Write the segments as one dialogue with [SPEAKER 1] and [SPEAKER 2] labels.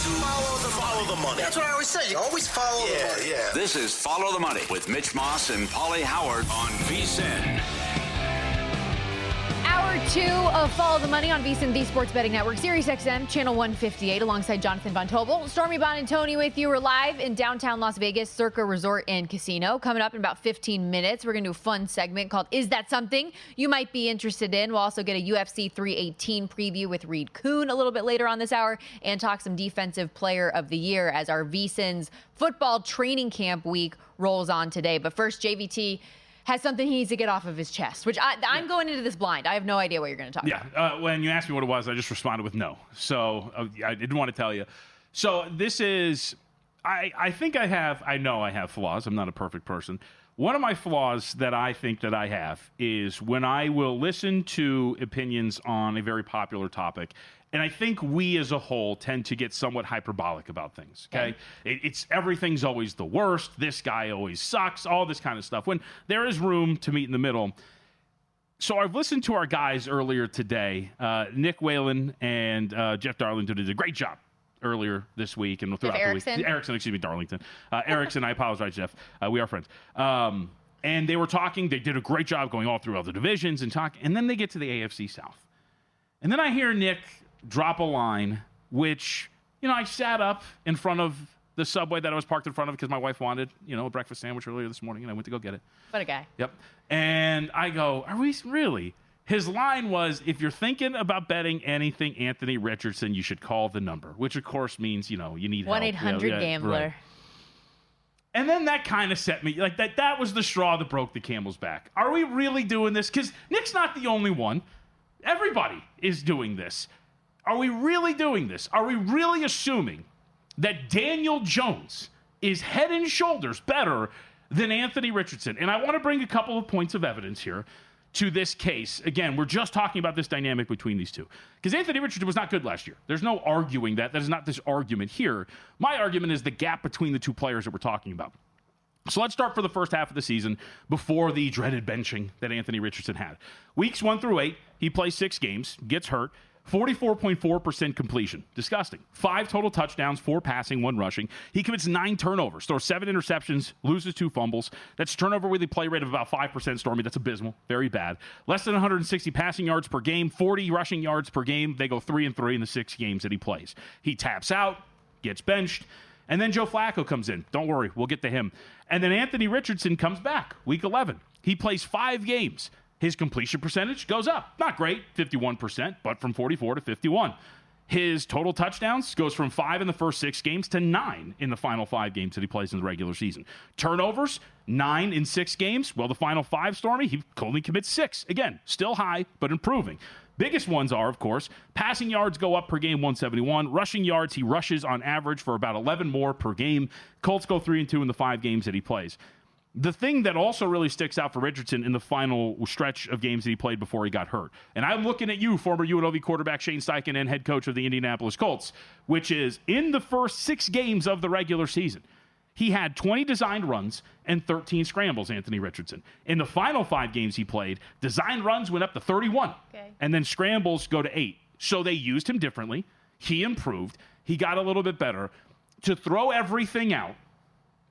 [SPEAKER 1] Follow the money. That's what I always say. You always follow the money. Yeah.
[SPEAKER 2] This is Follow the Money with Mitch Moss and Paulie Howard on VSiN.
[SPEAKER 3] Hour 2 of Follow the Money on VSiN, the Sports Betting Network, Sirius XM, Channel 158, alongside Jonathan Von Tobel. Stormy, Buonantony with you. We're live in downtown Las Vegas, Circa Resort and Casino. Coming up in about 15 minutes, we're going to do a fun segment called Is That Something You Might Be Interested In? We'll also get a UFC 318 preview with Reed Kuhn a little bit later on this hour and talk some Defensive Player of the Year as our VSiN's football training camp week rolls on today. But first, JVT has something he needs to get off of his chest, which I'm going into this blind. I have no idea what you're going to talk about.
[SPEAKER 4] When you asked me what it was, I just responded with no. So I didn't want to tell you. So this is, I know I have flaws. I'm not a perfect person. One of my flaws that I think that I have is when I will listen to opinions on a very popular topic, and I think we as a whole tend to get somewhat hyperbolic about things, okay? It's everything's always the worst. This guy always sucks, all this kind of stuff, when there is room to meet in the middle. So I've listened to our guys earlier today. Nick Whalen and Jeff Darlington did a great job earlier this week and throughout the week. Erickson, excuse me, Darlington. Erickson, I apologize, Jeff. We are friends. And they were talking. They did a great job going all through all the divisions and talking. And then they get to the AFC South. And then I hear Nick drop a line, which, I sat up in front of the Subway that I was parked in front of because my wife wanted, a breakfast sandwich earlier this morning, and I went to go get it.
[SPEAKER 3] What a guy.
[SPEAKER 4] Yep. And I go, are we really? His line was, if you're thinking about betting anything Anthony Richardson, you should call the number, which, of course, means, you need help.
[SPEAKER 3] 1-800-GAMBLER.
[SPEAKER 4] Right. And then that kind of set me, like, that was the straw that broke the camel's back. Are we really doing this? Because Nick's not the only one. Everybody is doing this. Are we really doing this? Are we really assuming that Daniel Jones is head and shoulders better than Anthony Richardson? And I want to bring a couple of points of evidence here to this case. Again, we're just talking about this dynamic between these two. Because Anthony Richardson was not good last year. There's no arguing that. That is not this argument here. My argument is the gap between the two players that we're talking about. So let's start for the first half of the season before the dreaded benching that Anthony Richardson had. Weeks 1 through 8, he plays 6 games, gets hurt. 44.4% completion. Disgusting. 5 total touchdowns, 4 passing, 1 rushing. He commits 9 turnovers, throws 7 interceptions, loses 2 fumbles. That's turnover-worthy play rate of about 5%, Stormy. That's abysmal. Very bad. Less than 160 passing yards per game, 40 rushing yards per game. They go 3-3 in the 6 games that he plays. He taps out, gets benched, and then Joe Flacco comes in. Don't worry, we'll get to him. And then Anthony Richardson comes back, week 11. He plays 5 games. His completion percentage goes up. Not great, 51%, but from 44 to 51. His total touchdowns goes from 5 in the first 6 games to 9 in the final 5 games that he plays in the regular season. Turnovers, 9 in 6 games. Well, the final 5, Stormy, he only commits 6. Again, still high, but improving. Biggest ones are, of course, passing yards go up per game, 171. Rushing yards, he rushes on average for about 11 more per game. Colts go 3-2 in the 5 games that he plays. The thing that also really sticks out for Richardson in the final stretch of games that he played before he got hurt, and I'm looking at you, former UNLV quarterback Shane Steichen and head coach of the Indianapolis Colts, which is in the first 6 games of the regular season, he had 20 designed runs and 13 scrambles, Anthony Richardson. In the final 5 games he played, designed runs went up to 31, and then scrambles go to 8. So they used him differently. He improved. He got a little bit better. To throw everything out,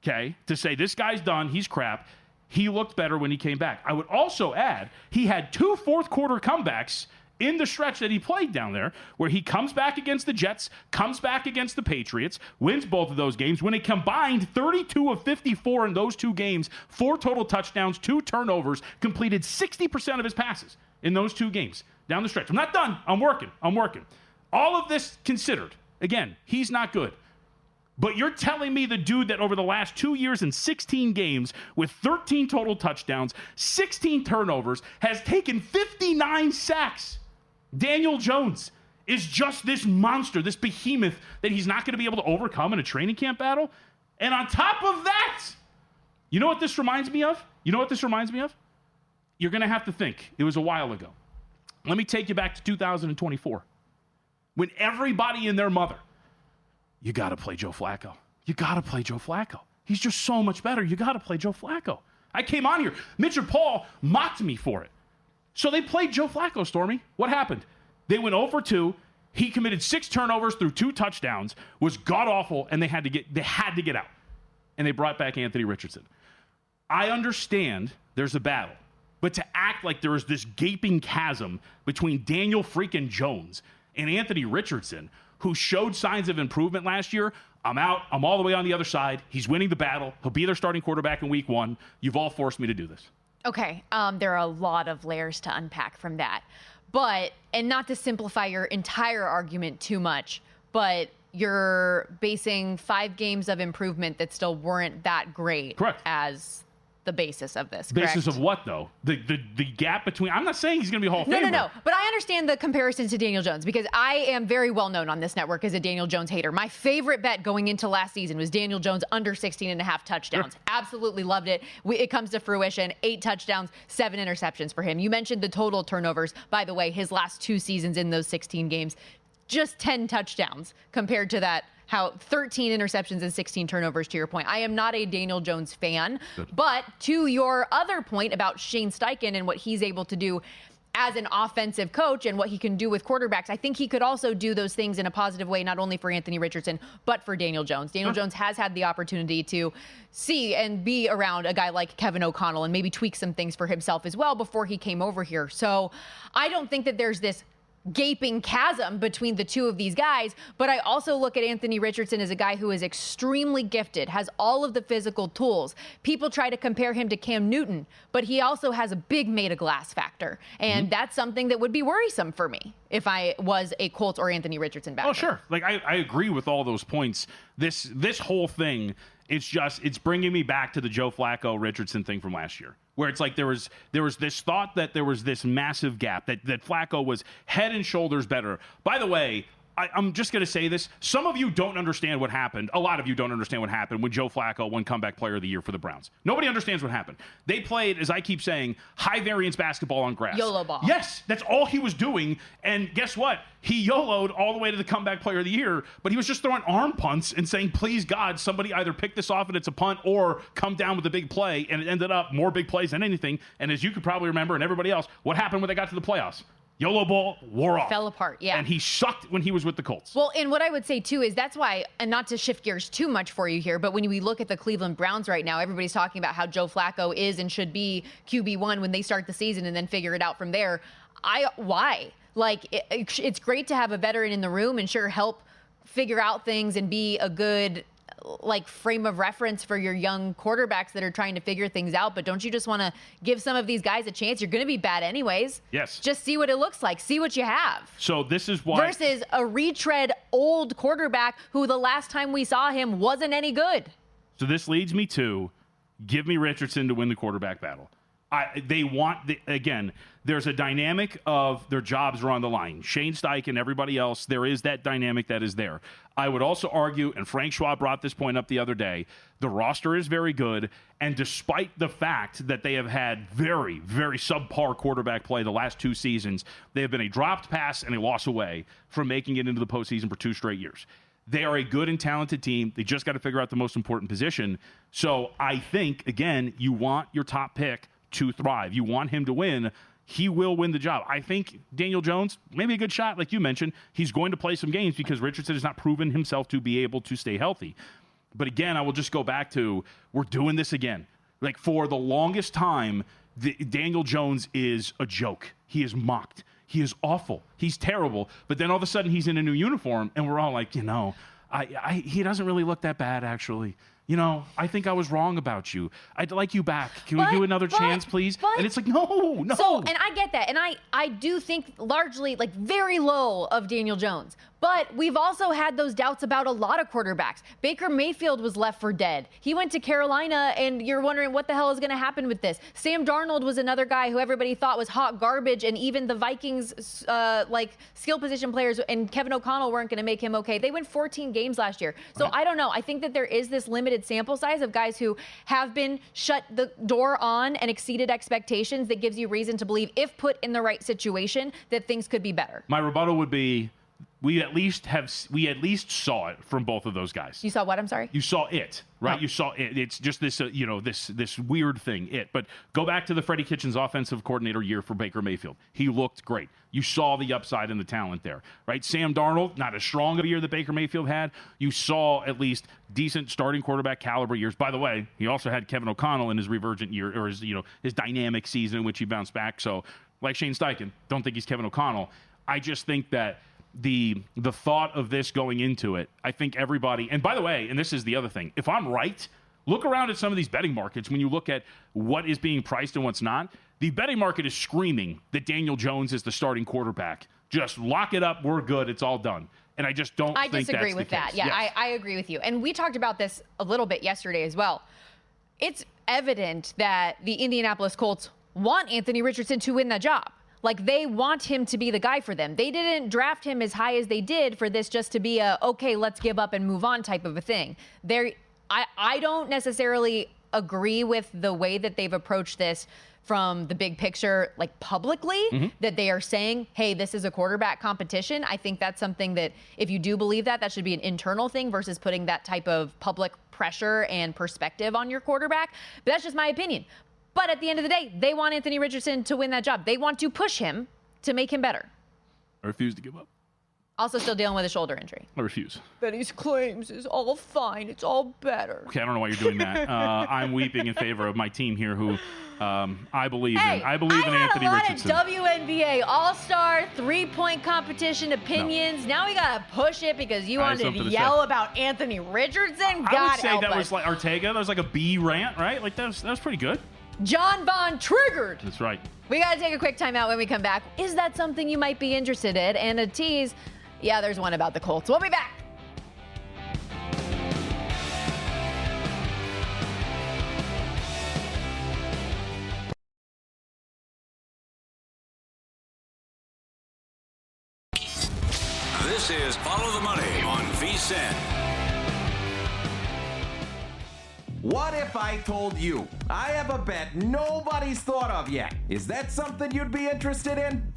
[SPEAKER 4] okay, to say this guy's done, he's crap, he looked better when he came back. I would also add, he had 2 fourth-quarter comebacks in the stretch that he played down there, where he comes back against the Jets, comes back against the Patriots, wins both of those games, when a combined 32 of 54 in those 2 games, 4 total touchdowns, 2 turnovers, completed 60% of his passes in those 2 games down the stretch. I'm not done. I'm working. All of this considered, again, he's not good. But you're telling me the dude that over the last 2 years and 16 games with 13 total touchdowns, 16 turnovers, has taken 59 sacks. Daniel Jones is just this monster, this behemoth that he's not going to be able to overcome in a training camp battle. And on top of that, you know what this reminds me of? You're going to have to think. It was a while ago. Let me take you back to 2024, when everybody and their mother, you got to play Joe Flacco. He's just so much better. You got to play Joe Flacco. I came on here. Mitch and Paul mocked me for it. So they played Joe Flacco, Stormy. What happened? They went 0 for 2. He committed 6 turnovers through 2 touchdowns, was god-awful, and they had to get out. And they brought back Anthony Richardson. I understand there's a battle, but to act like there is this gaping chasm between Daniel freaking Jones and Anthony Richardson, who showed signs of improvement last year, I'm out. I'm all the way on the other side. He's winning the battle. He'll be their starting quarterback in week 1. You've all forced me to do this.
[SPEAKER 3] Okay, there are a lot of layers to unpack from that. But, and not to simplify your entire argument too much, but you're basing 5 games of improvement that still weren't that great.
[SPEAKER 4] Correct.
[SPEAKER 3] As the basis of this, correct?
[SPEAKER 4] Basis of what, though? The gap between... I'm not saying he's going to be Hall of Famer.
[SPEAKER 3] No. But I understand the comparison to Daniel Jones because I am very well known on this network as a Daniel Jones hater. My favorite bet going into last season was Daniel Jones under 16.5 touchdowns. Sure. Absolutely loved it. It comes to fruition. 8 touchdowns, 7 interceptions for him. You mentioned the total turnovers. By the way, his last 2 seasons in those 16 games, just 10 touchdowns compared to that. How 13 interceptions and 16 turnovers, to your point. I am not a Daniel Jones fan, but to your other point about Shane Steichen and what he's able to do as an offensive coach and what he can do with quarterbacks, I think he could also do those things in a positive way, not only for Anthony Richardson, but for Daniel Jones. Daniel Jones has had the opportunity to see and be around a guy like Kevin O'Connell and maybe tweak some things for himself as well before he came over here. So I don't think that there's this gaping chasm between the two of these guys, but I also look at Anthony Richardson as a guy who is extremely gifted, has all of the physical tools. People try to compare him to Cam Newton, but he also has a big made-of-glass factor, and that's something that would be worrisome for me if I was a Colts or Anthony Richardson backer.
[SPEAKER 4] Oh, sure. Like, I agree with all those points. This whole thing, it's bringing me back to the Joe Flacco Richardson thing from last year, where it's like there was this thought that there was this massive gap, that Flacco was head and shoulders better. By the way, I'm just going to say this. Some of you don't understand what happened. A lot of you don't understand what happened when Joe Flacco won Comeback Player of the Year for the Browns. Nobody understands what happened. They played, as I keep saying, high-variance basketball on grass.
[SPEAKER 3] YOLO ball.
[SPEAKER 4] Yes, that's all he was doing. And guess what? He YOLO'd all the way to the Comeback Player of the Year, but he was just throwing arm punts and saying, please, God, somebody either pick this off and it's a punt or come down with a big play. And it ended up more big plays than anything. And as you could probably remember, and everybody else, what happened when they got to the playoffs? YOLO ball wore off.
[SPEAKER 3] Fell apart, yeah.
[SPEAKER 4] And he sucked when he was with the Colts.
[SPEAKER 3] Well, and what I would say, too, is that's why, and not to shift gears too much for you here, but when we look at the Cleveland Browns right now, everybody's talking about how Joe Flacco is and should be QB1 when they start the season and then figure it out from there. Why? Like, it's great to have a veteran in the room and sure help figure out things and be a good frame of reference for your young quarterbacks that are trying to figure things out. But don't you just want to give some of these guys a chance? You're going to be bad anyways.
[SPEAKER 4] Yes.
[SPEAKER 3] Just see what it looks like. See what you have.
[SPEAKER 4] So this is why.
[SPEAKER 3] Versus a retread old quarterback who the last time we saw him wasn't any good.
[SPEAKER 4] So this leads me to give me Richardson to win the quarterback battle. Again, there's a dynamic of their jobs are on the line. Shane Steichen, everybody else, there is that dynamic that is there. I would also argue, and Frank Schwab brought this point up the other day, the roster is very good, and despite the fact that they have had very, very subpar quarterback play the last 2 seasons, they have been a dropped pass and a loss away from making it into the postseason for 2 straight years. They are a good and talented team. They just got to figure out the most important position. So I think, again, you want your top pick to thrive. You want him to win. He will win the job. I think Daniel Jones, maybe a good shot, like you mentioned. He's going to play some games because Richardson has not proven himself to be able to stay healthy. But again, I will just go back to, we're doing this again. Like, for the longest time, Daniel Jones is a joke. He is mocked. He is awful. He's terrible. But then all of a sudden he's in a new uniform, and we're all like, he doesn't really look that bad, actually. I think I was wrong about you. I'd like you back. Can we do another chance, please? And it's like, no.
[SPEAKER 3] So, and I get that. And I do think largely, very low of Daniel Jones. But we've also had those doubts about a lot of quarterbacks. Baker Mayfield was left for dead. He went to Carolina, and you're wondering what the hell is going to happen with this. Sam Darnold was another guy who everybody thought was hot garbage, and even the Vikings, skill position players and Kevin O'Connell weren't going to make him okay. They went 14 games last year. So I don't know. I think that there is this limited sample size of guys who have been shut the door on and exceeded expectations that gives you reason to believe, if put in the right situation, that things could be better.
[SPEAKER 4] My rebuttal would be, we at least saw it from both of those guys.
[SPEAKER 3] You saw what? I'm sorry?
[SPEAKER 4] You saw it, right?
[SPEAKER 3] Oh.
[SPEAKER 4] You saw it. It's just this, this weird thing, But go back to the Freddie Kitchens offensive coordinator year for Baker Mayfield. He looked great. You saw the upside and the talent there, right? Sam Darnold, not as strong of a year that Baker Mayfield had. You saw at least decent starting quarterback caliber years. By the way, he also had Kevin O'Connell in his revergent year, or his dynamic season in which he bounced back. So, like Shane Steichen, don't think he's Kevin O'Connell. I just think that the thought of this going into it, I think everybody, and by the way, and this is the other thing, if I'm right, look around at some of these betting markets. When you look at what is being priced and what's not, the betting market is screaming that Daniel Jones is the starting quarterback. Just lock it up. We're good. It's all done. And I just don't think that's the case.
[SPEAKER 3] I disagree with that. Yeah, yes. I agree with you. And we talked about this a little bit yesterday as well. It's evident that the Indianapolis Colts want Anthony Richardson to win that job. Like, they want him to be the guy for them. They didn't draft him as high as they did for this just to be a, okay, let's give up and move on type of a thing. I don't necessarily agree with the way that they've approached this from the big picture, like publicly, that they are saying, hey, this is a quarterback competition. I think that's something that if you do believe that should be an internal thing versus putting that type of public pressure and perspective on your quarterback. But that's just my opinion. But at the end of the day, they want Anthony Richardson to win that job. They want to push him to make him better.
[SPEAKER 4] I refuse to give up.
[SPEAKER 3] Also still dealing with a shoulder injury.
[SPEAKER 4] I refuse.
[SPEAKER 3] Betty's claims is all fine. It's all better.
[SPEAKER 4] Okay, I don't know why you're doing that. I'm weeping in favor of my team here who I believe in. I believe in Anthony Richardson.
[SPEAKER 3] I had a lot of WNBA All-Star three-point competition opinions. No. Now we got to push it because you wanted to yell about Anthony Richardson.
[SPEAKER 4] I would say that was like Ortega. That was like a B rant, right? Like that was pretty good.
[SPEAKER 3] John Bond triggered.
[SPEAKER 4] That's right.
[SPEAKER 3] We got to take a quick timeout when we come back. Is that something you might be interested in? And a tease, yeah, there's one about the Colts. We'll be back.
[SPEAKER 2] This is Follow the Money on VSiN.
[SPEAKER 5] What if I told you I have a bet nobody's thought of yet? Is that something you'd be interested in?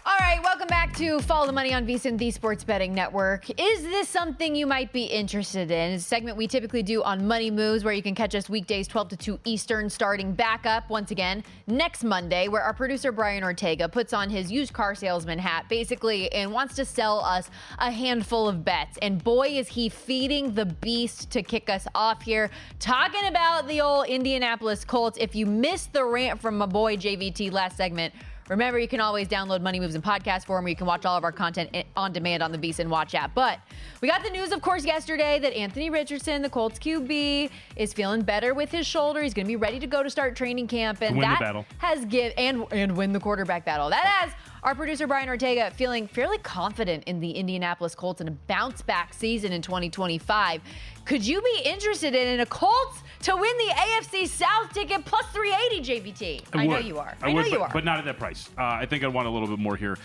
[SPEAKER 3] All right, welcome back to Follow the Money on VSiN, the Sports Betting Network. Is this something you might be interested in? It's a segment we typically do on Money Moves, where you can catch us weekdays 12 to 2 Eastern, starting back up once again next Monday, where our producer Brian Ortega puts on his used car salesman hat, basically, and wants to sell us a handful of bets. And boy, is he feeding the beast to kick us off here, talking about the old Indianapolis Colts. If you missed the rant from my boy JVT last segment, remember, you can always download Money Moves in podcast form, where you can watch all of our content on demand on the VSiN Watch app. But we got the news, of course, yesterday that Anthony Richardson, the Colts QB, is feeling better with his shoulder. He's going to be ready to go to start training camp, and
[SPEAKER 4] win
[SPEAKER 3] that
[SPEAKER 4] the battle.
[SPEAKER 3] has and win the quarterback battle. That has our producer Brian Ortega feeling fairly confident in the Indianapolis Colts and a bounce back season in 2025. Could you be interested in a Colts to win the AFC South ticket plus 380, JVT? I know you are. I know you are.
[SPEAKER 4] But not at that price. I think I'd want a little bit more here.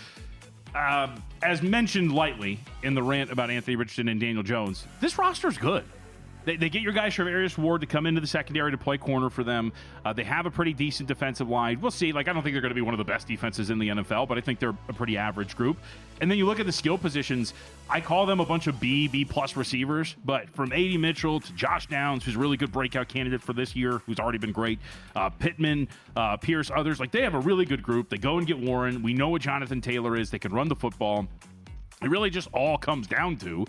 [SPEAKER 4] As mentioned lightly in the rant about Anthony Richardson and Daniel Jones, this roster's good. They get your guy Charvarius Ward to come into the secondary to play corner for them. They have a pretty decent defensive line. We'll see. I don't think they're going to be one of the best defenses in the NFL, but I think they're a pretty average group. And then you look at the skill positions. I call them a bunch of B-plus receivers, but from A.D. Mitchell to Josh Downs, who's a really good breakout candidate for this year, who's already been great, Pittman, Pierce, others. They have a really good group. They go and get Warren. We know what Jonathan Taylor is. They can run the football. It really just all comes down to,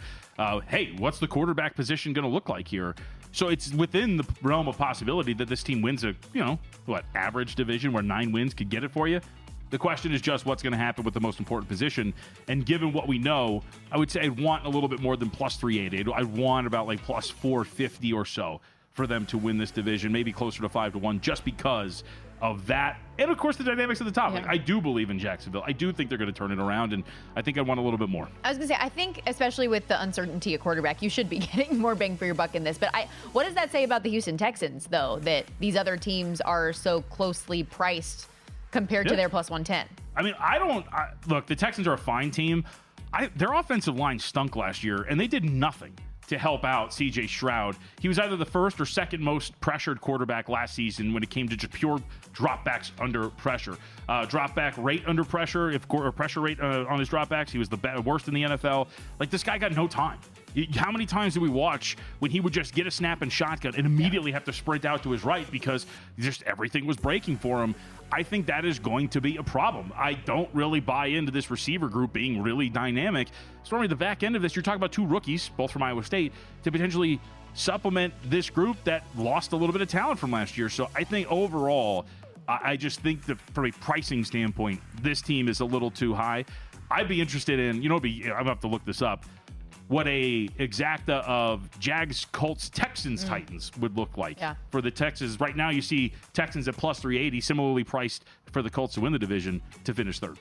[SPEAKER 4] hey, what's the quarterback position going to look like here? So it's within the realm of possibility that this team wins a, average division where 9 wins could get it for you. The question is just what's going to happen with the most important position. And given what we know, I would say I'd want a little bit more than plus 380. I'd want about plus 450 or so for them to win this division, maybe closer to 5-1, just because of that. And of course the dynamics at the top.
[SPEAKER 3] Yeah.
[SPEAKER 4] I do believe in Jacksonville. I do think they're going to turn it around, and I think I want a little bit more.
[SPEAKER 3] I was going to say, I think especially with the uncertainty at quarterback, you should be getting more bang for your buck in this. But what does that say about the Houston Texans, though, that these other teams are so closely priced compared to their plus 110?
[SPEAKER 4] I mean, look, the Texans are a fine team. Their offensive line stunk last year, and they did nothing to help out C.J. Stroud. He was either the first or second most pressured quarterback last season when it came to just pure dropbacks under pressure. Dropback rate under pressure, or pressure rate on his dropbacks, he was the worst in the NFL. Like, this guy got no time. How many times did we watch when he would just get a snap and shotgun and immediately have to sprint out to his right because just everything was breaking for him? I think that is going to be a problem. I don't really buy into this receiver group being really dynamic. Stormy, the back end of this, you're talking about two rookies, both from Iowa State, to potentially supplement this group that lost a little bit of talent from last year. So I think overall, I just think that from a pricing standpoint, this team is a little too high. I'd be interested in, I'm going to have to look this up, what a exacta of Jags, Colts, Texans, Titans would look like for the Texans. Right now you see Texans at plus 380, similarly priced for the Colts to win the division to finish third.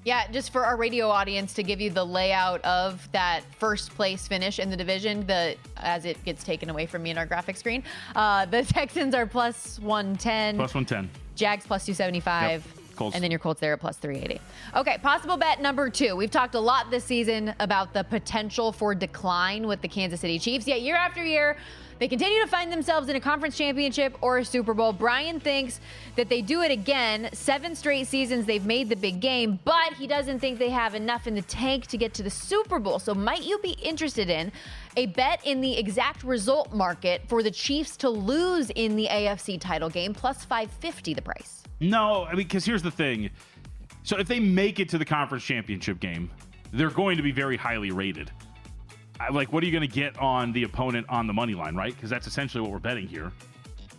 [SPEAKER 3] Yeah, just for our radio audience to give you the layout of that first place finish in the division, as it gets taken away from me in our graphic screen, the Texans are plus 110.
[SPEAKER 4] Plus 110.
[SPEAKER 3] Jags plus 275.
[SPEAKER 4] Yep. Colts.
[SPEAKER 3] And then your Colts there at plus 380. Okay, possible bet number 2. We've talked a lot this season about the potential for decline with the Kansas City Chiefs. Yet year after year, they continue to find themselves in a conference championship or a Super Bowl. Brian thinks that they do it again. 7 straight seasons they've made the big game, but he doesn't think they have enough in the tank to get to the Super Bowl. So might you be interested in a bet in the exact result market for the Chiefs to lose in the AFC title game, plus 550 the price?
[SPEAKER 4] No, I mean, because here's the thing. So if they make it to the conference championship game, they're going to be very highly rated. Like, what are you going to get on the opponent on the money line, right? Because that's essentially what we're betting here.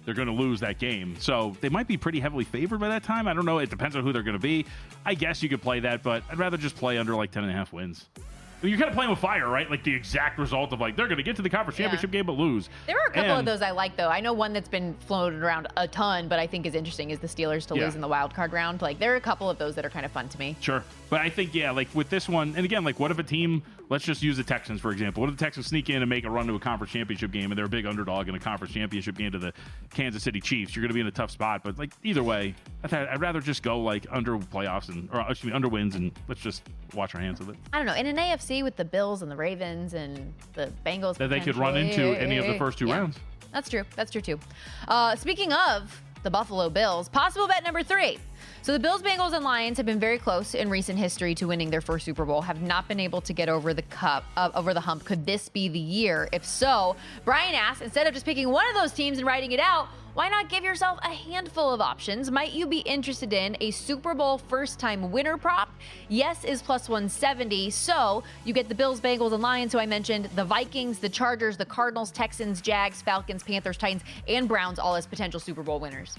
[SPEAKER 4] They're going to lose that game. So they might be pretty heavily favored by that time. I don't know. It depends on who they're going to be. I guess you could play that, but I'd rather just play under like 10.5 wins. I mean, you're kind of playing with fire, right? Like the exact result of like, they're going to get to the conference championship game but lose.
[SPEAKER 3] There are a couple of those I like, though. I know one that's been floated around a ton, but I think is interesting is the Steelers to lose in the wild card round. Like, there are a couple of those that are kind of fun to me.
[SPEAKER 4] Sure. But I think, like with this one, and again, like what if a team, let's just use the Texans, for example. What if the Texans sneak in and make a run to a conference championship game and they're a big underdog in a conference championship game to the Kansas City Chiefs? You're going to be in a tough spot. But like either way, I'd rather just go like under playoffs under wins and let's just wash our hands with it.
[SPEAKER 3] I don't know. In an AFC with the Bills and the Ravens and the Bengals,
[SPEAKER 4] that they could run into any of the first 2 rounds.
[SPEAKER 3] That's true. That's true too. Speaking of the Buffalo Bills, possible bet number 3. So the Bills, Bengals, and Lions have been very close in recent history to winning their first Super Bowl, have not been able to get over the hump. Could this be the year? If so, Brian asks, instead of just picking one of those teams and writing it out, why not give yourself a handful of options? Might you be interested in a Super Bowl first-time winner prop? Yes is plus 170. So you get the Bills, Bengals, and Lions, who I mentioned, the Vikings, the Chargers, the Cardinals, Texans, Jags, Falcons, Panthers, Titans, and Browns, all as potential Super Bowl winners.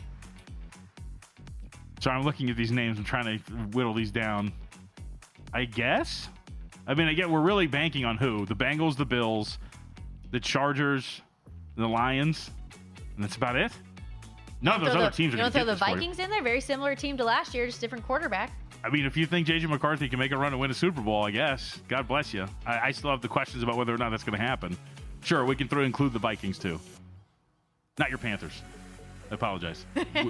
[SPEAKER 4] So I'm looking at these names and trying to whittle these down. I guess? I mean, again, we're really banking on who? The Bengals, the Bills, the Chargers, the Lions, and that's about it? None of those other teams are going to get this.
[SPEAKER 3] You don't throw the Vikings in there? Very similar team to last year, just different quarterback.
[SPEAKER 4] I mean, if you think J.J. McCarthy can make a run and win a Super Bowl, I guess. God bless you. I still have the questions about whether or not that's going to happen. Sure, we can include the Vikings, too. Not your Panthers. I apologize.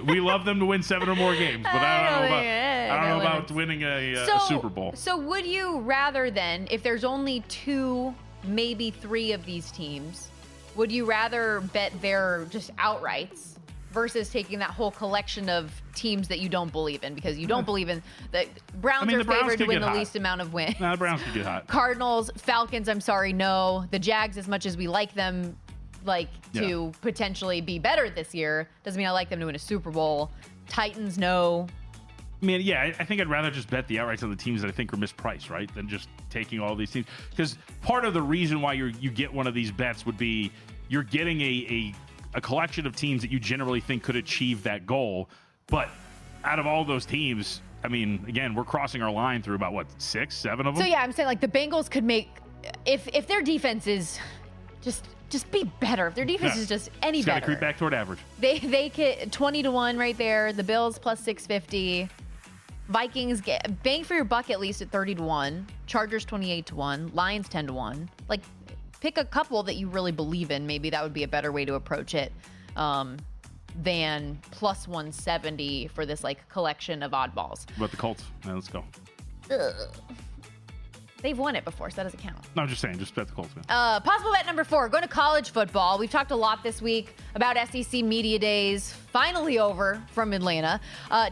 [SPEAKER 4] We love them to win 7 or more games, but I don't know about winning a Super Bowl.
[SPEAKER 3] So would you rather then, if there's only 2, maybe 3 of these teams, would you rather bet their just outrights versus taking that whole collection of teams that you don't believe in? Because you don't believe in the Browns are favored to win the least amount of wins.
[SPEAKER 4] No, the Browns could get hot.
[SPEAKER 3] Cardinals, Falcons, I'm sorry, no. The Jags, as much as we like them, to potentially be better this year, doesn't mean I like them to win a Super Bowl. Titans, no.
[SPEAKER 4] I mean, yeah, I think I'd rather just bet the outrights on the teams that I think are mispriced, right, than just taking all these teams. Because part of the reason why you get one of these bets would be you're getting a collection of teams that you generally think could achieve that goal. But out of all those teams, I mean, again, we're crossing our line through about, 6, 7 of them?
[SPEAKER 3] So, yeah, I'm saying, the Bengals could make – if their defense is just be better. If their defense is just any better.
[SPEAKER 4] Got to creep back toward average.
[SPEAKER 3] They get 20-1 right there. The Bills plus 650. Vikings get bang for your buck at least at 30-1. Chargers 28-1. Lions 10-1. Pick a couple that you really believe in. Maybe that would be a better way to approach it than plus 170 for this collection of oddballs.
[SPEAKER 4] What about the Colts? Yeah, let's go.
[SPEAKER 3] They've won it before, so that doesn't count.
[SPEAKER 4] No, I'm just saying, just bet the Colts, man.
[SPEAKER 3] Possible bet number 4, going to college football. We've talked a lot this week about SEC Media Days, finally over from Atlanta.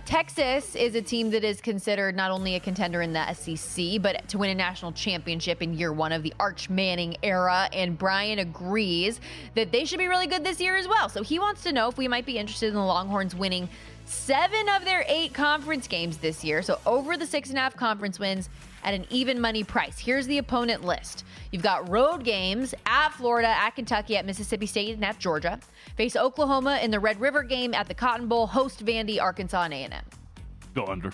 [SPEAKER 3] Texas is a team that is considered not only a contender in the SEC, but to win a national championship in year 1 of the Arch Manning era. And Brian agrees that they should be really good this year as well. So he wants to know if we might be interested in the Longhorns winning 7 of their 8 conference games this year. So over the 6.5 conference wins at an even money price. Here's the opponent list. You've got road games at Florida, at Kentucky, at Mississippi State, and at Georgia. Face Oklahoma in the Red River game at the Cotton Bowl. Host Vandy, Arkansas, and A&M.
[SPEAKER 4] Go under.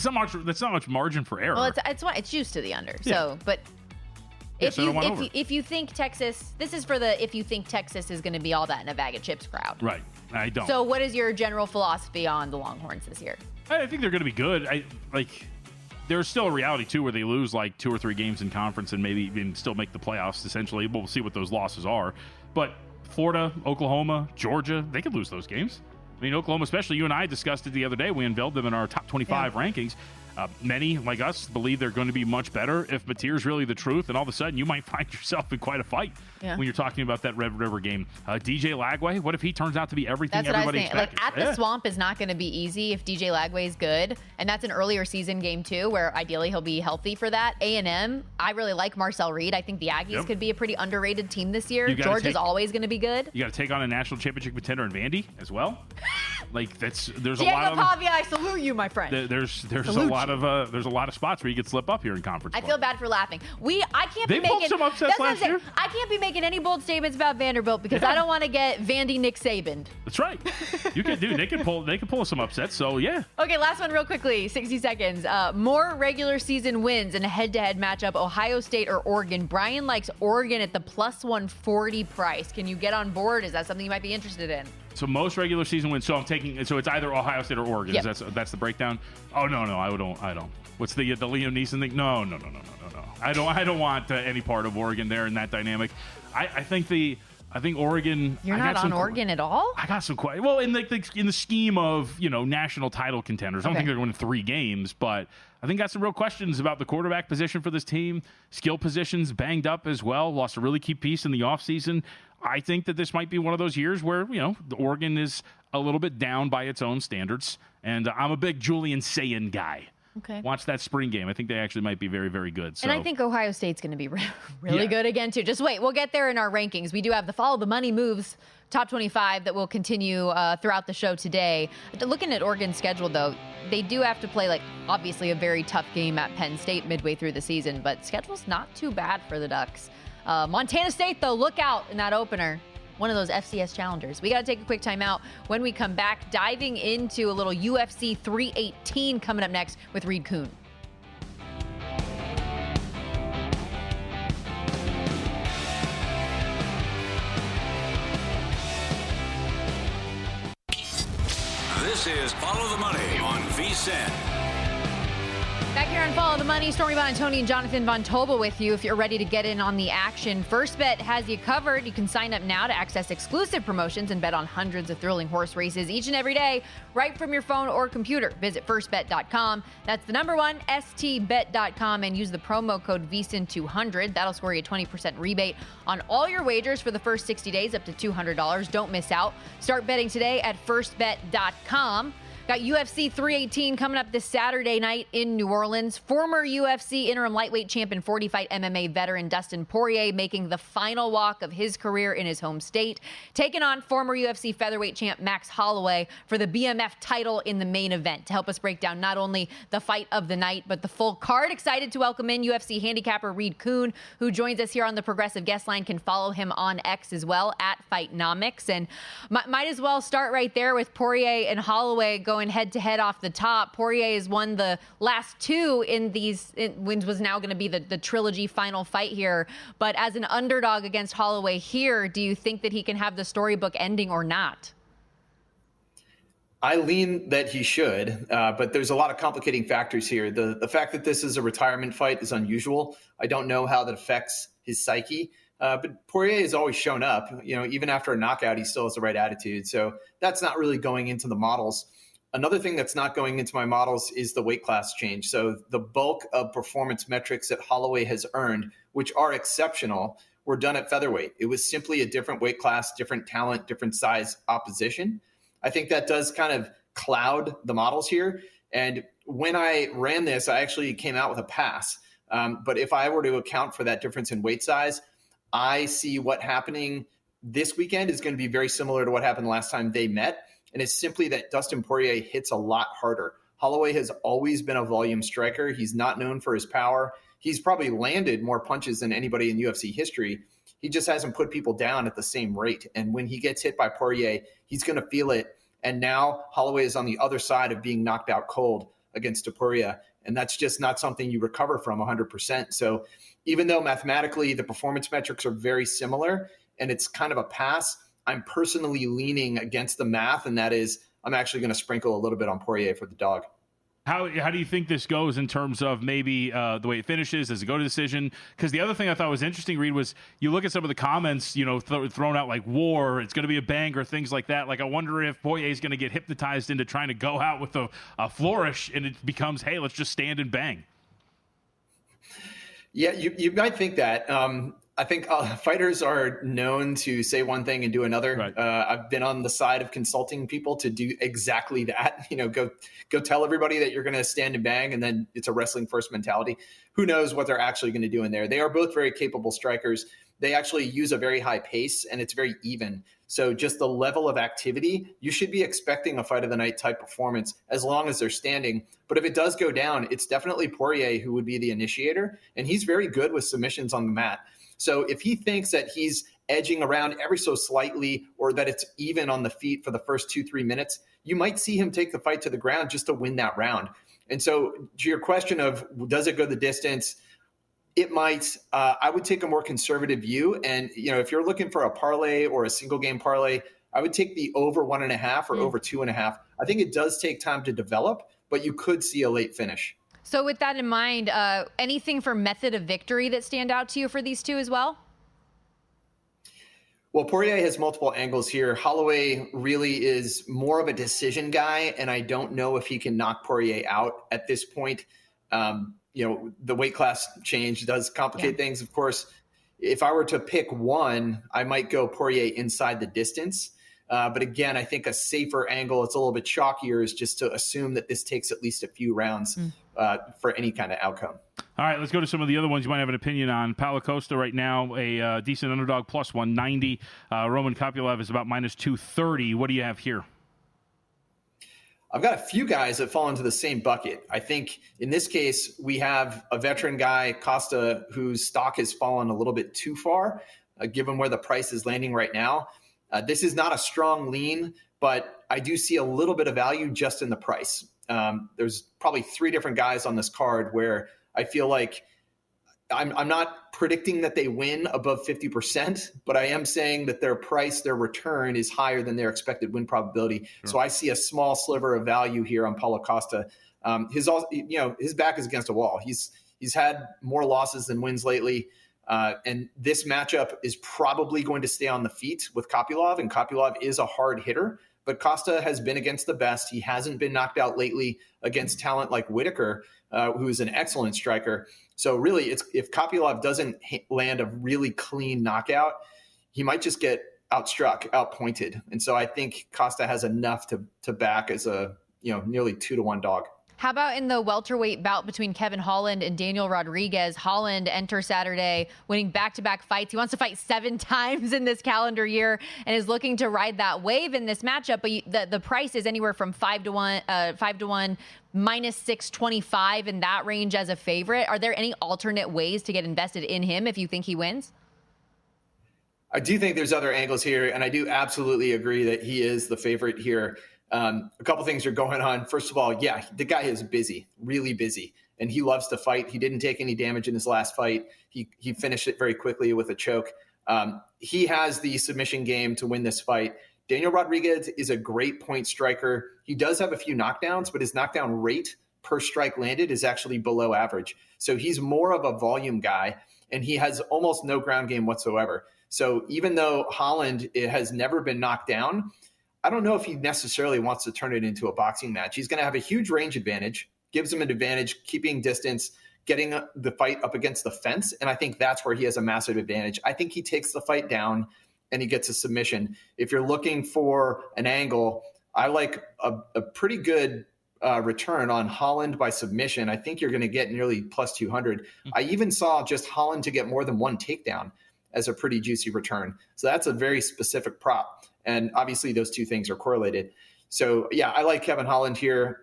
[SPEAKER 4] That's not much margin for error.
[SPEAKER 3] Well, it's used to the under.
[SPEAKER 4] Yeah.
[SPEAKER 3] So, but
[SPEAKER 4] Yeah, so
[SPEAKER 3] if you think Texas, this is for the if you think Texas is going to be all that in a bag of chips crowd.
[SPEAKER 4] Right. I don't.
[SPEAKER 3] So what is your general philosophy on the Longhorns this year?
[SPEAKER 4] I think they're going to be good. There's still a reality, too, where they lose like 2 or 3 games in conference and maybe even still make the playoffs, essentially. We'll see what those losses are. But Florida, Oklahoma, Georgia, they could lose those games. I mean, Oklahoma, especially, you and I discussed it the other day. We unveiled them in our top 25 rankings. Many, like us, believe they're going to be much better if Mateer's really the truth, and all of a sudden you might find yourself in quite a fight when you're talking about that Red River game. DJ Lagway, what if he turns out to be everything everybody expected?
[SPEAKER 3] Like, at the Swamp is not going to be easy if DJ Lagway is good, and that's an earlier season game too, where ideally he'll be healthy for that. A&M, I really like Marcel Reed. I think the Aggies could be a pretty underrated team this year. Georgia's always going to be good.
[SPEAKER 4] You got to take on a national championship contender in Vandy as well. There's
[SPEAKER 3] Diego
[SPEAKER 4] a lot of
[SPEAKER 3] Pavia, I salute you, my friend.
[SPEAKER 4] There's a lot of spots where you could slip up here in conference.
[SPEAKER 3] I feel bad for laughing. I can't
[SPEAKER 4] They
[SPEAKER 3] be making
[SPEAKER 4] pulled some upsets last year.
[SPEAKER 3] I can't be making any bold statements about Vanderbilt because I don't want to get Vandy Nick Saban.
[SPEAKER 4] That's right. You can do. They can pull some upsets. So yeah.
[SPEAKER 3] Okay, last one real quickly. 60 seconds. More regular season wins in a head-to-head matchup: Ohio State or Oregon. Brian likes Oregon at the plus 140 price. Can you get on board? Is that something you might be interested in? So
[SPEAKER 4] most regular season wins. So it's either Ohio State or Oregon.
[SPEAKER 3] Yep.
[SPEAKER 4] That's the breakdown. Oh no, I don't. What's the Liam Neeson thing? No. I don't want any part of Oregon there in that dynamic. I think Oregon.
[SPEAKER 3] You're not on Oregon at all?
[SPEAKER 4] I got some questions. Well, in the scheme of national title contenders, I don't think they're going to 3 games, but I think got some real questions about the quarterback position for this team. Skill positions banged up as well. Lost a really key piece in the offseason. I think that this might be one of those years where the Oregon is a little bit down by its own standards, and I'm a big Julian Sayin guy.
[SPEAKER 3] Okay.
[SPEAKER 4] Watch that spring game. I think they actually might be very, very good. So.
[SPEAKER 3] And I think Ohio State's going to be really good again, too. Just wait. We'll get there in our rankings. We do have the Follow the Money Moves top 25 that will continue throughout the show today. Looking at Oregon's schedule, though, they do have to play, obviously a very tough game at Penn State midway through the season, but schedule's not too bad for the Ducks. Montana State, though, look out in that opener. One of those FCS challengers. We got to take a quick timeout. When we come back, diving into a little UFC 318 coming up next with Reed Kuhn.
[SPEAKER 2] This is Follow the Money on VSiN.
[SPEAKER 3] Back here on Follow the Money, Stormy Buonantony and Jonathan Von Tobel with you. If you're ready to get in on the action, First Bet has you covered. You can sign up now to access exclusive promotions and bet on hundreds of thrilling horse races each and every day, right from your phone or computer. Visit firstbet.com. That's the number one, stbet.com, and use the promo code VSiN200. That'll score you a 20% rebate on all your wagers for the first 60 days, up to $200. Don't miss out. Start betting today at firstbet.com. Got UFC 318 coming up this Saturday night in New Orleans. Former UFC interim lightweight champion, 40-fight MMA veteran Dustin Poirier making the final walk of his career in his home state, taking on former UFC featherweight champ Max Holloway for the BMF title in the main event. To help us break down not only the fight of the night, but the full card, excited to welcome in UFC handicapper Reed Kuhn, who joins us here on the Progressive Guest Line. Can follow him on X as well, at Fightnomics. And might as well start right there with Poirier and Holloway going head-to-head off the top. Poirier has won the last 2 in these wins, was now going to be the trilogy final fight here. But as an underdog against Holloway here, do you think that he can have the storybook ending or not?
[SPEAKER 6] I lean that he should, but there's a lot of complicating factors here. The fact that this is a retirement fight is unusual. I don't know how that affects his psyche. But Poirier has always shown up. Even after a knockout, he still has the right attitude. So that's not really going into the models. Another thing that's not going into my models is the weight class change. So the bulk of performance metrics that Holloway has earned, which are exceptional, were done at featherweight. It was simply a different weight class, different talent, different size opposition. I think that does kind of cloud the models here. And when I ran this, I actually came out with a pass. But if I were to account for that difference in weight size, I see what happening this weekend is going to be very similar to what happened last time they met. And it's simply that Dustin Poirier hits a lot harder. Holloway has always been a volume striker. He's not known for his power. He's probably landed more punches than anybody in UFC history. He just hasn't put people down at the same rate. And when he gets hit by Poirier, he's going to feel it. And now Holloway is on the other side of being knocked out cold against Topuria. And that's just not something you recover from 100%. So even though mathematically the performance metrics are very similar and it's kind of a pass, I'm personally leaning against the math, and that is I'm actually going to sprinkle a little bit on Poirier for the dog.
[SPEAKER 4] How do you think this goes in terms of maybe the way it finishes? Does it go to decision? Because the other thing I thought was interesting, Reed, was you look at some of the comments, thrown out like war, it's going to be a banger, things like that. Like, I wonder if Poirier is going to get hypnotized into trying to go out with a flourish, and it becomes, hey, let's just stand and bang.
[SPEAKER 6] Yeah, you might think that. I think fighters are known to say one thing and do another.
[SPEAKER 4] Right.
[SPEAKER 6] I've been on the side of consulting people to do exactly that. Go tell everybody that you're going to stand and bang, and then it's a wrestling first mentality. Who knows what they're actually going to do in there? They are both very capable strikers. They actually use a very high pace, and it's very even. So just the level of activity, you should be expecting a fight of the night type performance as long as they're standing. But if it does go down, it's definitely Poirier who would be the initiator, and he's very good with submissions on the mat. So if he thinks that he's edging around ever so slightly, or that it's even on the feet for the first 2-3 minutes, you might see him take the fight to the ground just to win that round. And so to your question of does it go the distance, it might. I would take a more conservative view. And, if you're looking for a parlay or a single game parlay, I would take the over 1.5 or over 2.5. I think it does take time to develop, but you could see a late finish.
[SPEAKER 3] So with that in mind, anything for method of victory that stand out to you for these two as well?
[SPEAKER 6] Well, Poirier has multiple angles here. Holloway really is more of a decision guy, and I don't know if he can knock Poirier out at this point. The weight class change does complicate things, of course. If I were to pick one, I might go Poirier inside the distance. But again, I think a safer angle, it's a little bit chalkier, is just to assume that this takes at least a few rounds for any kind of outcome.
[SPEAKER 4] All right, let's go to some of the other ones you might have an opinion on. Paulo Costa right now, a decent underdog, plus 190. Roman Kopylov is about minus 230. What do you have here?
[SPEAKER 6] I've got a few guys that fall into the same bucket. I think in this case, we have a veteran guy, Costa, whose stock has fallen a little bit too far, given where the price is landing right now. This is not a strong lean, but I do see a little bit of value just in the price. There's probably 3 different guys on this card where I feel like I'm not predicting that they win above 50%, but I am saying that their price, their return is higher than their expected win probability. Sure. So I see a small sliver of value here on Paulo Costa. His back is against a wall. He's had more losses than wins lately. And this matchup is probably going to stay on the feet with Kopylov, and Kopylov is a hard hitter, but Costa has been against the best. He hasn't been knocked out lately against talent like Whitaker, who is an excellent striker. So really, if Kopylov doesn't land a really clean knockout, he might just get outstruck, outpointed. And so I think Costa has enough to back as a nearly 2-to-1 dog.
[SPEAKER 3] How about in the welterweight bout between Kevin Holland and Daniel Rodriguez? Holland enters Saturday winning back-to-back fights. He wants to fight 7 times in this calendar year and is looking to ride that wave in this matchup. But the price is anywhere from 5-to-1, minus 625 in that range as a favorite. Are there any alternate ways to get invested in him if you think he wins?
[SPEAKER 6] I do think there's other angles here, and I do absolutely agree that he is the favorite here. A couple things are going on. First of all, the guy is busy, really busy, and he loves to fight. He didn't take any damage in his last fight. He finished it very quickly with a choke. He has the submission game to win this fight. Daniel Rodriguez is a great point striker. He does have a few knockdowns, but his knockdown rate per strike landed is actually below average. So he's more of a volume guy, and he has almost no ground game whatsoever. So even though Holland has never been knocked down, I don't know if he necessarily wants to turn it into a boxing match. He's going to have a huge range advantage, gives him an advantage, keeping distance, getting the fight up against the fence. And I think that's where he has a massive advantage. I think he takes the fight down and he gets a submission. If you're looking for an angle, I like a pretty good return on Holland by submission. I think you're going to get nearly plus 200. I even saw just Holland to get more than one takedown as a pretty juicy return. So that's a very specific prop. And obviously those two things are correlated. So yeah, I like Kevin Holland here.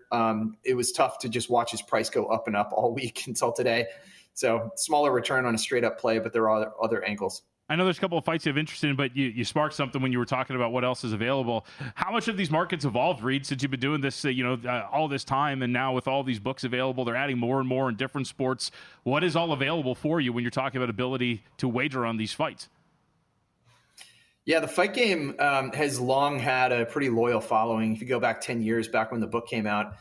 [SPEAKER 6] It was tough to just watch his price go up and up all week until today. So smaller return on a straight up play, but there are other angles.
[SPEAKER 4] I know there's a couple of fights you have interest in, but you sparked something when you were talking about what else is available. How much have these markets evolved, Reed, since you've been doing this, all this time, and now with all these books available, they're adding more and more in different sports. What is all available for you when you're talking about ability to wager on these fights?
[SPEAKER 6] Yeah, the fight game has long had a pretty loyal following. If you go back 10 years, back when the book came out,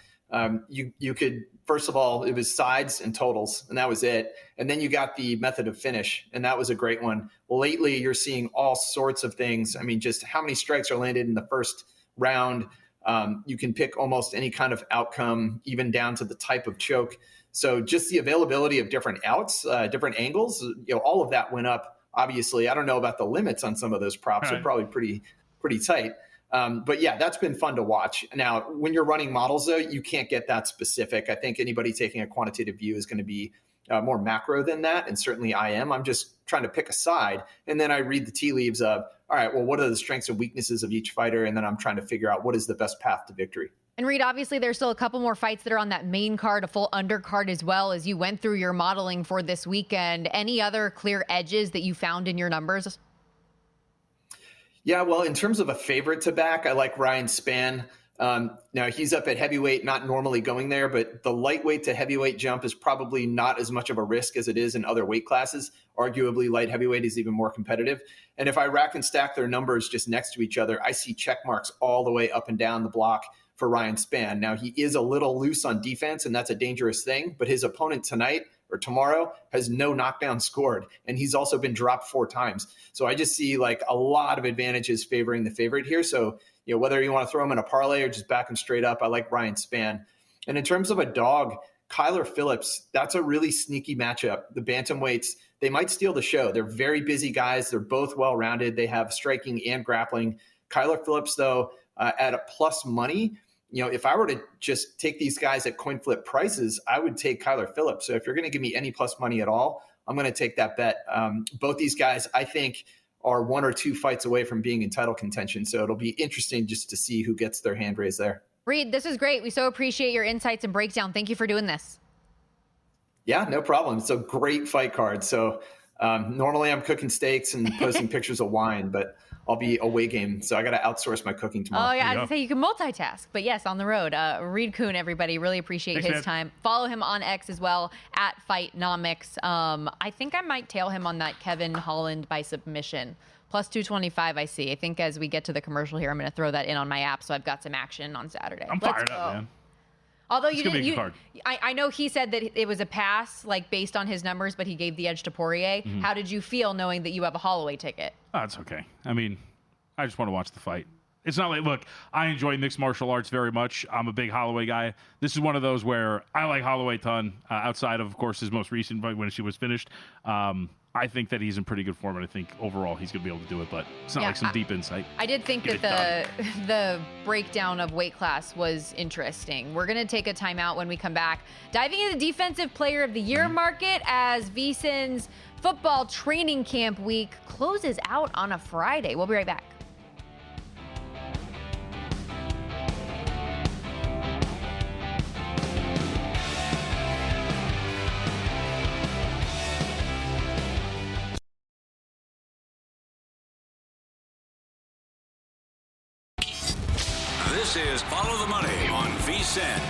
[SPEAKER 6] you could, first of all, it was sides and totals, and that was it. And then you got the method of finish, and that was a great one. Lately, you're seeing all sorts of things. I mean, just how many strikes are landed in the first round. You can pick almost any kind of outcome, even down to the type of choke. So just the availability of different outs, different angles, all of that went up. Obviously, I don't know about the limits on some of those props. They're probably pretty tight. But yeah, that's been fun to watch. Now, when you're running models, though, you can't get that specific. I think anybody taking a quantitative view is going to be more macro than that. And certainly I am. I'm just trying to pick a side. And then I read the tea leaves of, all right, well, what are the strengths and weaknesses of each fighter? And then I'm trying to figure out what is the best path to victory.
[SPEAKER 3] And Reed, obviously there's still a couple more fights that are on that main card, a full undercard as well, as you went through your modeling for this weekend. Any other clear edges that you found in your numbers?
[SPEAKER 6] Yeah, well, in terms of a favorite to back, I like Ryan Spann. Now he's up at heavyweight, not normally going there, but the lightweight to heavyweight jump is probably not as much of a risk as it is in other weight classes. Arguably, light heavyweight is even more competitive. And if I rack and stack their numbers just next to each other, I see check marks all the way up and down the block for Ryan Spann. Now, he is a little loose on defense, and that's a dangerous thing, but his opponent tonight or tomorrow has no knockdown scored, and he's also been dropped 4 times. So I just see like a lot of advantages favoring the favorite here. So, whether you want to throw him in a parlay or just back him straight up, I like Ryan Spann. And in terms of a dog, Kyler Phillips, that's a really sneaky matchup. The bantamweights, they might steal the show. They're very busy guys. They're both well-rounded. They have striking and grappling. Kyler Phillips, though, at a plus money, if I were to just take these guys at coin flip prices, I would take Kyler Phillips. So if you're going to give me any plus money at all, I'm going to take that bet. Both these guys, I think, are 1 or 2 fights away from being in title contention. So it'll be interesting just to see who gets their hand raised there.
[SPEAKER 3] Reed, this is great. We so appreciate your insights and breakdown. Thank you for doing this.
[SPEAKER 6] Yeah, no problem. It's a great fight card. So normally I'm cooking steaks and posting pictures of wine, but I'll be away game, so I got to outsource my cooking tomorrow.
[SPEAKER 3] Oh, yeah, I was say you can multitask, but yes, on the road. Reed Kuhn, everybody, really appreciate his time. Follow him on X as well, at Fightnomics. I think I might tail him on that Kevin Holland by submission. Plus 225, I see. I think as we get to the commercial here, I'm going to throw that in on my app, so I've got some action on Saturday.
[SPEAKER 4] I'm fired up, man.
[SPEAKER 3] Although I know he said that it was a pass, like based on his numbers, but he gave the edge to Poirier. Mm-hmm. How did you feel knowing that you have a Holloway ticket?
[SPEAKER 4] Oh, it's okay. I mean, I just want to watch the fight. It's not like, look, I enjoy mixed martial arts very much. I'm a big Holloway guy. This is one of those where I like Holloway a ton, outside of course, his most recent fight when she was finished. I think that he's in pretty good form, and I think overall he's going to be able to do it, but it's not like some deep insight.
[SPEAKER 3] I did think that the breakdown of weight class was interesting. We're going to take a timeout when we come back. Diving into the Defensive Player of the Year market as VSiN's football training camp week closes out on a Friday. We'll be right back.
[SPEAKER 2] This is Follow the Money on VSiN.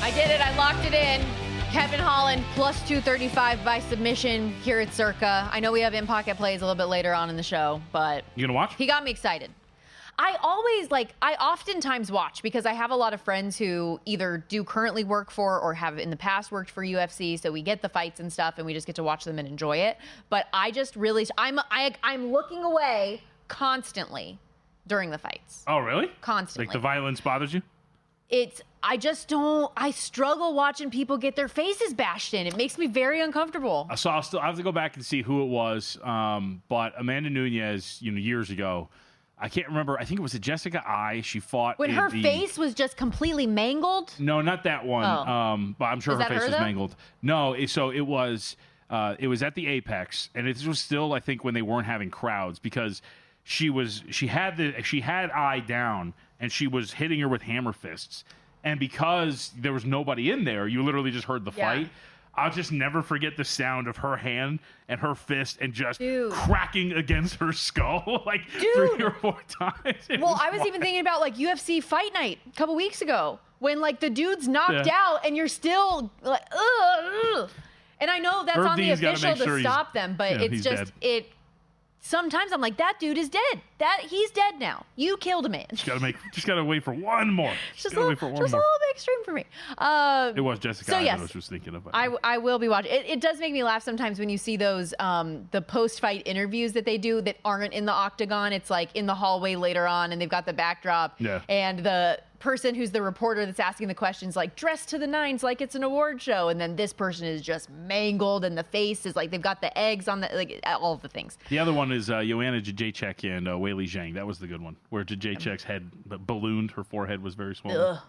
[SPEAKER 3] I did it. I locked it in. Kevin Holland plus 235 by submission here at Circa. I know we have in-pocket plays a little bit later on in the show, but
[SPEAKER 4] you gonna watch?
[SPEAKER 3] He got me excited. I oftentimes watch because I have a lot of friends who either do currently work for or have in the past worked for UFC, so we get the fights and stuff and we just get to watch them and enjoy it. But I just really, I'm looking away constantly during the fights.
[SPEAKER 4] Oh, really?
[SPEAKER 3] Constantly.
[SPEAKER 4] Like the violence bothers you?
[SPEAKER 3] I struggle watching people get their faces bashed in. It makes me very uncomfortable.
[SPEAKER 4] So I have to go back and see who it was. But Amanda Nunes, years ago, I can't remember. I think it was Jessica I. She fought
[SPEAKER 3] when her face was just completely mangled.
[SPEAKER 4] No, not that one.
[SPEAKER 3] Oh.
[SPEAKER 4] But I'm sure
[SPEAKER 3] Is
[SPEAKER 4] her
[SPEAKER 3] that
[SPEAKER 4] face
[SPEAKER 3] her,
[SPEAKER 4] was
[SPEAKER 3] though?
[SPEAKER 4] mangled. No, it was at the Apex, and it was still, I think, when they weren't having crowds, because she had I down, and she was hitting her with hammer fists, and because there was nobody in there, you literally just heard the fight. I'll just never forget the sound of her hand and her fist and just cracking against her skull like 3 or 4 times.
[SPEAKER 3] I was even thinking about like UFC Fight Night a couple weeks ago when like the dude's knocked out and you're still like, ugh. And I know that's on the official to stop them, but it's just dead. Sometimes I'm like, that dude is dead. He's dead now. You killed a man.
[SPEAKER 4] Just gotta wait for one more.
[SPEAKER 3] Just a little bit extreme for me.
[SPEAKER 4] It was Jessica.
[SPEAKER 3] So
[SPEAKER 4] I was just thinking of it.
[SPEAKER 3] I will be watching. It does make me laugh sometimes when you see those the post-fight interviews that they do that aren't in the octagon. It's like in the hallway later on, and they've got the backdrop. Yeah. And the person who's the reporter that's asking the questions like dressed to the nines like it's an award show, and then this person is just mangled and the face is like they've got the eggs on the like all of the things.
[SPEAKER 4] The other one is Joanna Jacek and Weili Zhang. That was the good one where Jacek's head ballooned. Her forehead was very swollen.
[SPEAKER 3] Ugh.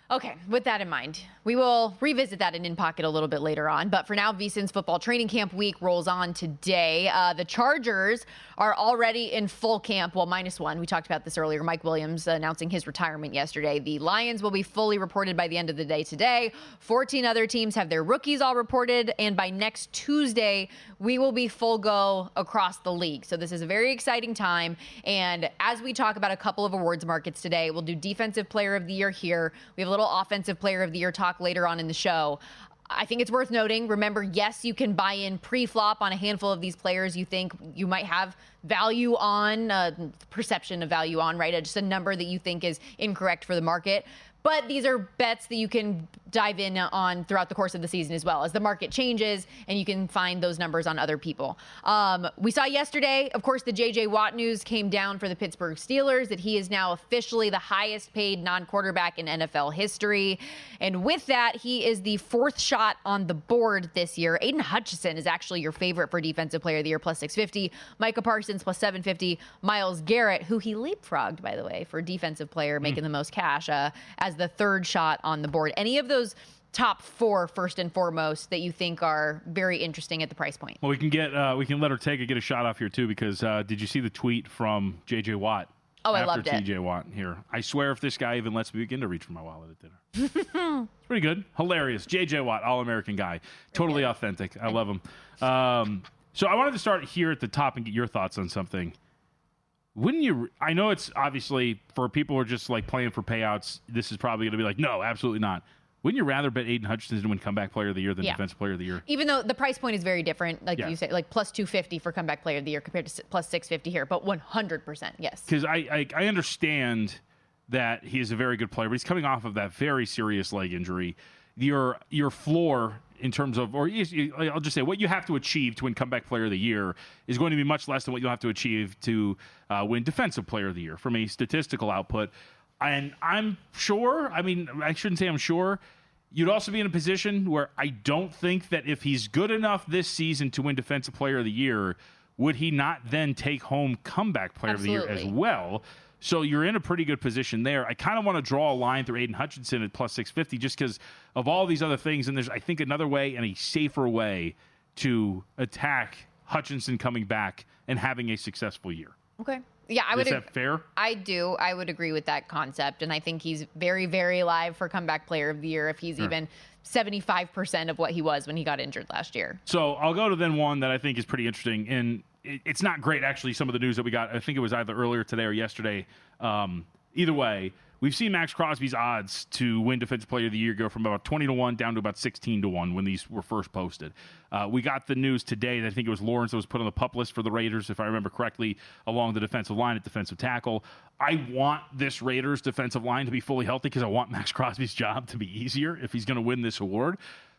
[SPEAKER 3] Okay, with that in mind, we will revisit that in Pocket a little bit later on. But for now, VSiN's football training camp week rolls on today. The Chargers are already in full camp. Well, -1. We talked about this earlier. Mike Williams announcing his retirement yesterday. The Lions will be fully reported by the end of the day today. 14 other teams have their rookies all reported. And by next Tuesday, we will be full go across the league. So this is a very exciting time. And as we talk about a couple of awards markets today, we'll do Defensive Player of the Year here. We have a little Offensive Player of the Year talk later on in the show. I think it's worth noting. Remember, yes, you can buy in pre-flop on a handful of these players you think you might have value on, perception of value on, right? Just a number that you think is incorrect for the market. But these are bets that you can dive in on throughout the course of the season as well as the market changes, and you can find those numbers on other people. We saw yesterday, of course, the J.J. Watt news came down for the Pittsburgh Steelers, that he is now officially the highest paid non-quarterback in NFL history. And with that, he is the 4th shot on the board this year. Aiden Hutchinson is actually your favorite for Defensive Player of the Year, plus 650. Micah Parsons, plus 750. Myles Garrett, who he leapfrogged, by the way, for Defensive Player, making the most cash, as the 3rd shot on the board. Any of those top 4 first and foremost that you think are very interesting at the price point?
[SPEAKER 4] Well, we can let Ortega get a shot off here too, because did you see the tweet from J.J. Watt?
[SPEAKER 3] Oh, I loved it.
[SPEAKER 4] After T.J. Watt here. I swear if this guy even lets me begin to reach for my wallet at dinner. It's pretty good. Hilarious. J.J. Watt, All-American guy. Totally authentic. I love him. So I wanted to start here at the top and get your thoughts on something. Wouldn't you? I know it's obviously for people who are just like playing for payouts, this is probably going to be like, no, absolutely not. Wouldn't you rather bet Aiden Hutchinson to win Comeback Player of the Year than Defensive Player of the Year?
[SPEAKER 3] Even though the price point is very different, like you say, like plus 250 for Comeback Player of the Year compared to plus 650 here, but 100%, yes.
[SPEAKER 4] Because I understand that he is a very good player, but he's coming off of that very serious leg injury. Your floor in terms of, or I'll just say, what you have to achieve to win Comeback Player of the Year is going to be much less than what you'll have to achieve to win Defensive Player of the Year from a statistical output. And I'm sure, I shouldn't say I'm sure, you'd also be in a position where I don't think that if he's good enough this season to win Defensive Player of the Year, would he not then take home Comeback Player of the Year as well? So you're in a pretty good position there. I kind of want to draw a line through Aiden Hutchinson at plus 650 just because of all these other things. And there's, I think, another way and a safer way to attack Hutchinson coming back and having a successful year.
[SPEAKER 3] Okay. Yeah, I would.
[SPEAKER 4] Is that fair?
[SPEAKER 3] I do. I would agree with that concept. And I think he's very, very live for Comeback Player of the Year if he's even 75% of what he was when he got injured last year.
[SPEAKER 4] So I'll go to then one that I think is pretty interesting. And it's not great, actually, some of the news that we got. I think it was either earlier today or yesterday. Either way, we've seen Max Crosby's odds to win Defensive Player of the Year go from about 20-1 down to about 16-1 when these were first posted. We got the news today that I think it was Lawrence that was put on the PUP list for the Raiders, if I remember correctly, along the defensive line at defensive tackle. I want this Raiders defensive line to be fully healthy because I want Max Crosby's job to be easier if he's going to win this award.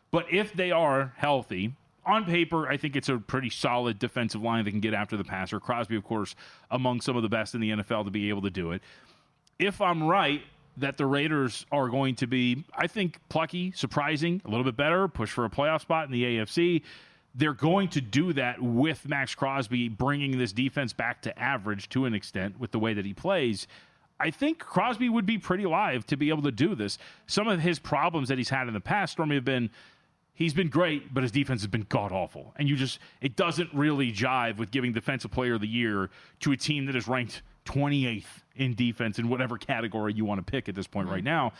[SPEAKER 4] But if they are healthy, on paper, I think it's a pretty solid defensive line that can get after the passer. Crosby, of course, among some of the best in the NFL to be able to do it. If I'm right that the Raiders are going to be, I think, plucky, surprising, a little bit better, push for a playoff spot in the AFC, they're going to do that with Max Crosby bringing this defense back to average to an extent with the way that he plays. I think Crosby would be pretty live to be able to do this. Some of his problems that he's had in the past, Stormy, have been he's been great, but his defense has been god-awful. And it doesn't really jive with giving Defensive Player of the Year to a team that is ranked 28th in defense in whatever category you want to pick at this point right now,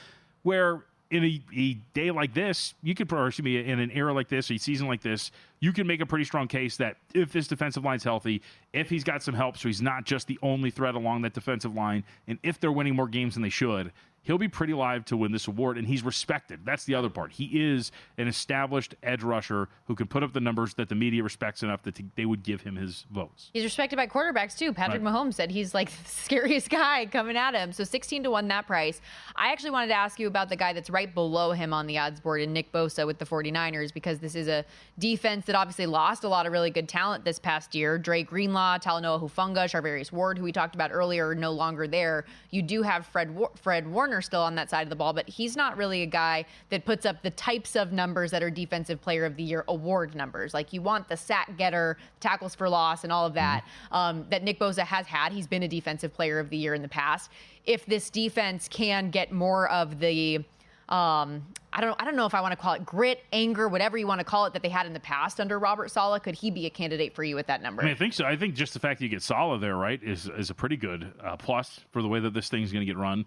[SPEAKER 4] where in a day like this, you could, or excuse me, in an era like this, a season like this, you can make a pretty strong case that if this defensive line's healthy, if he's got some help, so he's not just the only threat along that defensive line, and if they're winning more games than they should, he'll be pretty live to win this award, and he's respected. That's the other part. He is an established edge rusher who can put up the numbers that the media respects enough that they would give him his votes.
[SPEAKER 3] He's respected by quarterbacks, too. Patrick Mahomes said he's like the scariest guy coming at him. So 16-1 that price. I actually wanted to ask you about the guy that's right below him on the odds board, in Nick Bosa with the 49ers, because this is a defense that obviously lost a lot of really good talent this past year. Dre Greenlaw, Talanoa Hufanga, Charvarius Ward, who we talked about earlier, no longer there. You do have Fred Warner still on that side of the ball, but he's not really a guy that puts up the types of numbers that are Defensive Player of the Year award numbers. Like, you want the sack getter, tackles for loss, and all of that, that Nick Bosa has had. He's been a Defensive Player of the Year in the past. If this defense can get more of the I don't know if I want to call it grit, anger, whatever you want to call it, that they had in the past under Robert Saleh, could he be a candidate for you at that number?
[SPEAKER 4] I mean, I think so. I think just the fact that you get Saleh there, right, is a pretty good plus for the way that this thing's going to get run.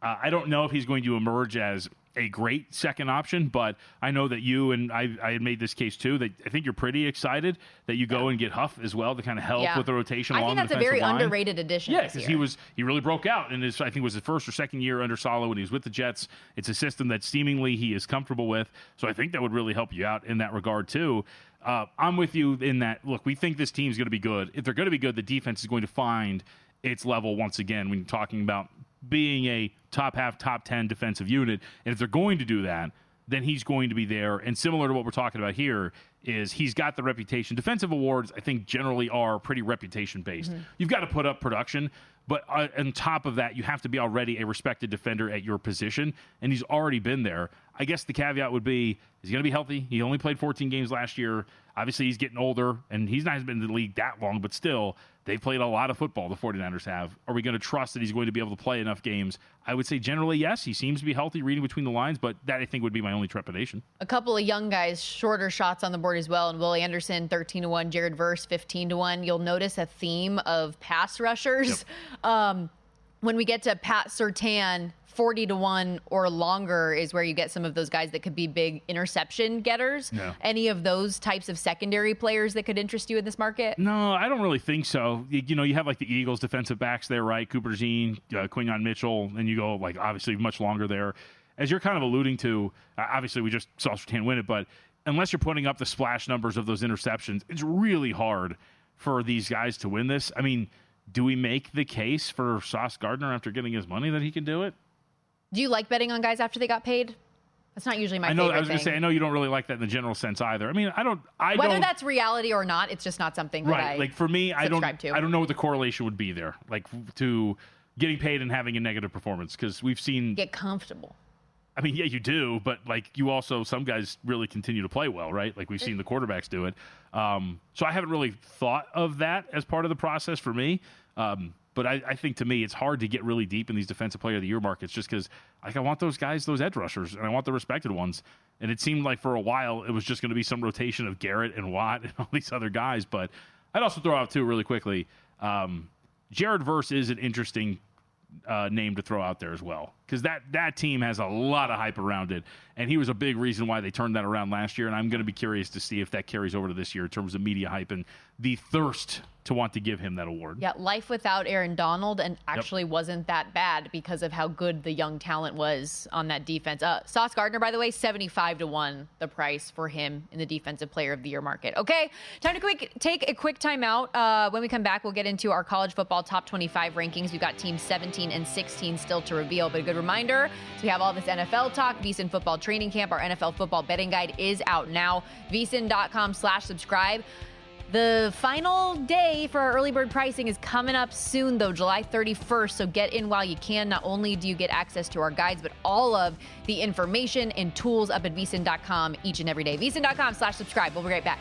[SPEAKER 4] I don't know if he's going to emerge as a great second option, but I know that you and I had made this case too, that I think you're pretty excited that you go and get Huff as well to kind of help with the rotation along the defensive line.
[SPEAKER 3] I think that's a very underrated addition.
[SPEAKER 4] Yeah, because he really broke out in his, I think it was his first or second year under Saleh when he was with the Jets. It's a system that seemingly he is comfortable with, so I think that would really help you out in that regard too. I'm with you in that, look, we think this team's going to be good. If they're going to be good, the defense is going to find its level once again when you're talking about being a top 10 defensive unit. And if they're going to do that, then he's going to be there. And similar to what we're talking about here is he's got the reputation. Defensive awards, I think, generally are pretty reputation-based. You've got to put up production, but on top of that, you have to be already a respected defender at your position, and he's already been there. I guess the caveat would be, he's going to be healthy. He only played 14 games last year. Obviously, he's getting older, and he's not been in the league that long, but still, they've played a lot of football, the 49ers have. Are we going to trust that he's going to be able to play enough games? I would say generally yes. He seems to be healthy, reading between the lines, but that, I think, would be my only trepidation. A
[SPEAKER 3] couple of young guys, shorter shots on the board as well, and Willie Anderson, 13-1, Jared Verse, 15-1. You'll notice a theme of pass rushers. Yep. When we get to Pat Surtain, 40-1 or longer is where you get some of those guys that could be big interception getters. No. Any of those types of secondary players that could interest you in this market?
[SPEAKER 4] No, I don't really think so. You know, you have like the Eagles defensive backs there, right? Cooper Zine, Quinyon Mitchell, and you go like obviously much longer there. As you're kind of alluding to, obviously we just saw Surtain win it, but unless you're putting up the splash numbers of those interceptions, it's really hard for these guys to win this. I mean, do we make the case for Sauce Gardner after getting his money that he can do it?
[SPEAKER 3] Do you like betting on guys after they got paid? That's not usually my favorite thing.
[SPEAKER 4] I was going to say, I know you don't really like that in the general sense either. I mean,
[SPEAKER 3] Whether that's reality or not, it's just not something that I
[SPEAKER 4] like for me, I don't know what the correlation would be there, like to getting paid and having a negative performance, because we've seen
[SPEAKER 3] get comfortable.
[SPEAKER 4] I mean, yeah, you do, but like you also, some guys really continue to play well, right? Like we've seen the quarterbacks do it. So I haven't really thought of that as part of the process for me. But I think to me, it's hard to get really deep in these Defensive Player of the Year markets just because like I want those guys, those edge rushers, and I want the respected ones. And it seemed like for a while it was just going to be some rotation of Garrett and Watt and all these other guys. But I'd also throw out too really quickly, Jared Verse is an interesting name to throw out there as well, because that team has a lot of hype around it, and he was a big reason why they turned that around last year. And I'm going to be curious to see if that carries over to this year in terms of media hype and the thirst to want to give him that award.
[SPEAKER 3] Yeah, life without Aaron Donald, and actually wasn't that bad because of how good the young talent was on that defense. Sauce Gardner, by the way, 75-1 the price for him in the Defensive Player of the Year market. Okay, time to take a quick timeout. When we come back, we'll get into our college football top 25 rankings. We've got teams 17 and 16 still to reveal, but a good reminder reminder, so we have all this NFL talk. VSiN Football Training Camp, our NFL football betting guide is out now. VSiN.com/subscribe. The final day for our early bird pricing is coming up soon, though, July 31st. So get in while you can. Not only do you get access to our guides, but all of the information and tools up at VSiN.com each and every day. VSiN.com/subscribe. We'll be right back.